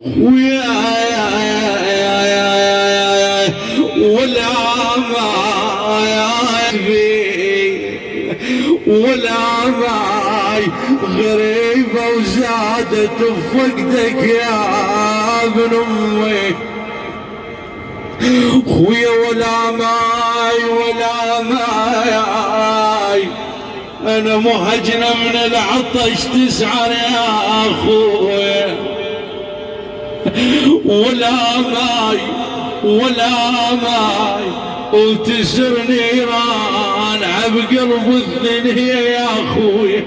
ويا ولا ماي غريبة وزادت بفقدك يا ابن امي. خويا ولا ماي انا مهجنة من العطش تسعر يا اخويا. ولا ماي وتسر نيران عبقلب الدنيا يا اخويا.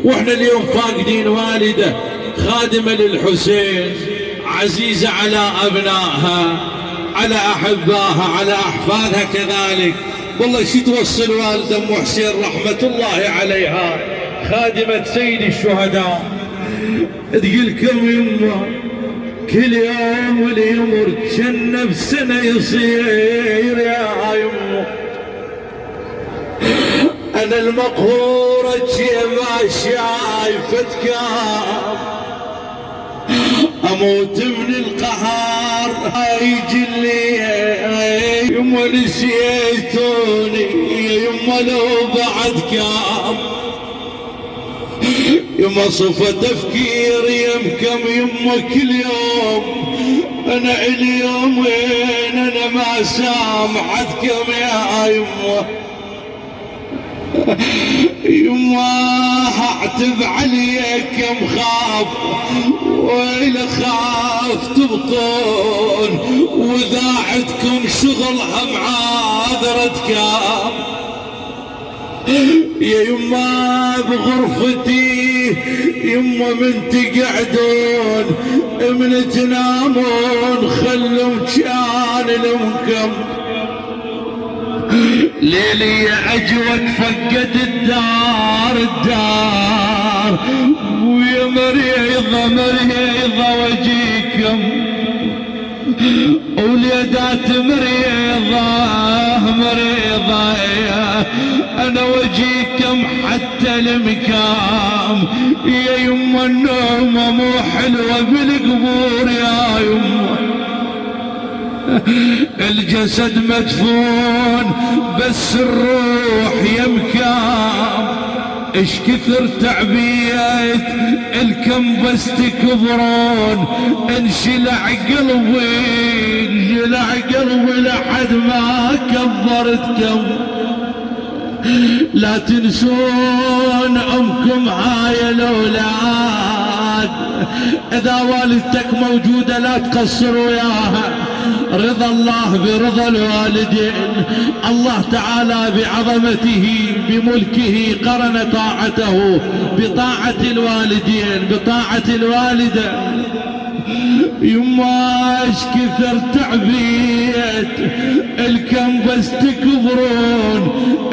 واحنا اليوم فاقدين والده خادمه للحسين، عزيزه على ابنائها، على احبائها، على احفادها كذلك. والله شي توصل والده ام حسين رحمه الله عليها، خادمه سيد الشهداء، تقول كم يمه كل يوم واليمر جنة بسنة يصير يا يمه. أنا المقهورة ما شايفت كام، أموت من القهر يجي لي يما نسيتوني يما لو بعد كام. يما صفى تفكير يمكم يما كل يوم، انا اليومين انا ما سامحتكم يا يما. يما اعتب عليكم خاف ويلا خاف تبطون، واذا عندكم شغلها معاذرتكم يا يما بغرفتي يما من تقعدون من تنامون خلوا كان لمكم. ليلي عجوة فقد الدار ويا مريضة وجيكم، وليدات مريضة انا وجيكم حتى المكام. يا يما النومة مو حلوة بالقبور يا يما، الجسد مدفون بس الروح يمكام. اش كثر تعبيت الكم بس تكبرون، انشلع قلبي لحد ما كبرتكم. لا تنسون امكم هاي الاولاد، اذا والدتك موجودة لا تقصروا وياها. رضا الله برضا الوالدين، الله تعالى بعظمته بملكه قرن طاعته بطاعة الوالدين بطاعة الوالدة. يما اش كثر تعبيت الكم بس تكبرون،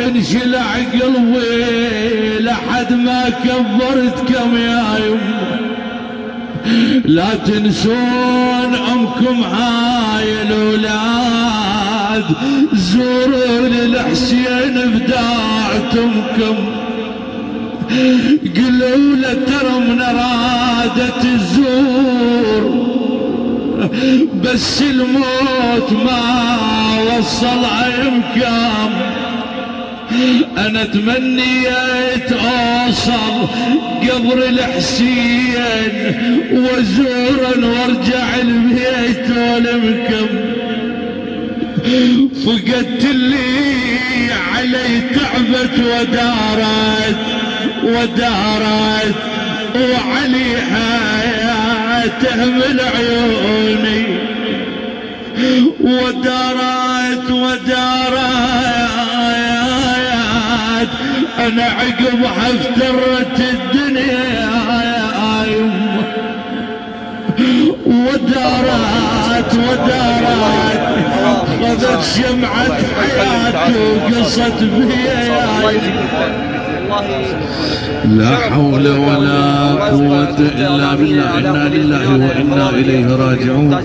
انشلع قلبي لحد ما كبرتكم يا يما. لا تنسون امكم هاي الاولاد، زوروا للحسين بداعتمكم، قلوا له ترى من ارادت الزور، بس الموت ما وصل يمكن. انا تمنيت اوصل قبر الحسين وازورا وارجع البيت ولمكم. فقدت اللي علي تعبت ودارت وعليها تهمل عيوني، ودارت انا عقب افترت الدنيا يا يما. ودارت خذت شمعة حياتي وقصت بيا يا يما. لا حول ولا قوة إلا بالله. إنا لله وإنا إليه راجعون.